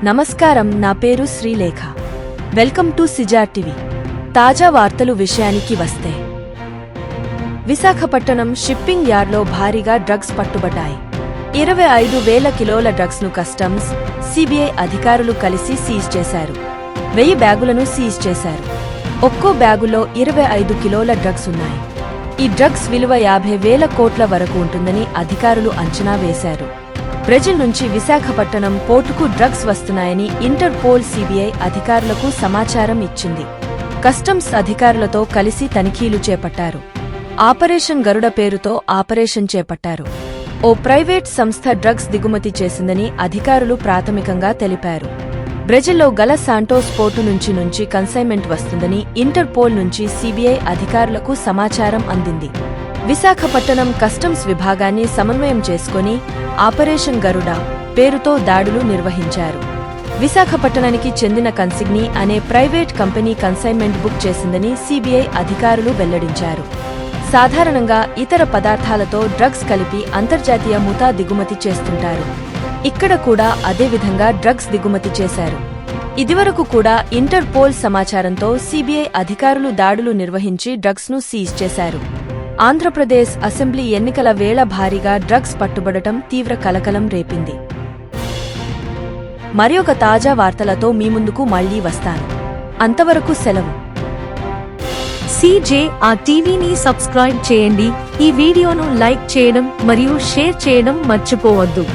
నమస్కారం, నా పేరు శ్రీలేఖ. వెల్కమ్ టు సిజార్ టీవీ. తాజా వార్తలు విషయానికి వస్తే, విశాఖపట్నం షిప్పింగ్ యార్డ్లో భారీగా డ్రగ్స్ పట్టుబడ్డాయి. 25,000 కిలోల డ్రగ్స్ ను కస్టమ్స్, సిబిఐ అధికారులు కలిసి సీజ్ చేశారు. 1000 బ్యాగులను సీజ్ చేశారు. ఒక్కో బ్యాగులో 25 కిలోల డ్రగ్స్ ఉన్నాయి. ఈ డ్రగ్స్ విలువ 50,000 కోట్ల వరకు ఉంటుందని అధికారులు అంచనా వేశారు. బ్రెజిల్ నుంచి విశాఖపట్నం పోర్టుకు డ్రగ్స్ వస్తున్నాయని ఇంటర్పోల్ సిబిఐ అధికారులకు సమాచారం ఇచ్చింది. కస్టమ్స్ అధికారులతో కలిసి తనిఖీలు చేపట్టారు. ఆపరేషన్ గరుడ పేరుతో ఆపరేషన్ చేపట్టారు. ఓ ప్రైవేట్ సంస్థ డ్రగ్స్ దిగుమతి చేసిందని అధికారులు ప్రాథమికంగా తెలిపారు. బ్రెజిల్లో గల శాంటోస్ పోర్టు నుంచి కన్సైన్మెంట్ వస్తుందని ఇంటర్పోల్ నుంచి సిబిఐ అధికారులకు సమాచారం అందింది. విశాఖపట్నం కస్టమ్స్ విభాగాన్ని సమన్వయం చేసుకుని ఆపరేషన్ గరుడ పేరుతో దాడులు నిర్వహించారు. విశాఖపట్నానికి చెందిన కన్సిగ్నీ అనే ప్రైవేట్ కంపెనీ కన్సైన్మెంట్ బుక్ చేసిందని సిబిఐ అధికారులు వెల్లడించారు. సాధారణంగా ఇతర పదార్థాలతో డ్రగ్స్ కలిపి అంతర్జాతీయ ముఠా దిగుమతి చేస్తుంటారు. ఇక్కడ కూడా అదేవిధంగా డ్రగ్స్ దిగుమతి చేశారు. ఇదివరకు కూడా ఇంటర్పోల్ సమాచారంతో సిబిఐ అధికారులు దాడులు నిర్వహించి డ్రగ్స్ ను సీజ్ చేశారు. ఆంధ్రప్రదేశ్ అసెంబ్లీ ఎన్నికల వేళ భారీగా డ్రగ్స్ పట్టుబడటం తీవ్ర కలకలం రేపింది. మరొక తాజా వార్తలతో మీ ముందుకు మళ్లీ వస్తాను. అంతవరకు సెలవు. సిజేఆర్ టీవీని సబ్స్క్రైబ్ చేయండి. ఈ వీడియోను లైక్ చేయడం మరియు షేర్ చేయడం మర్చిపోవద్దు.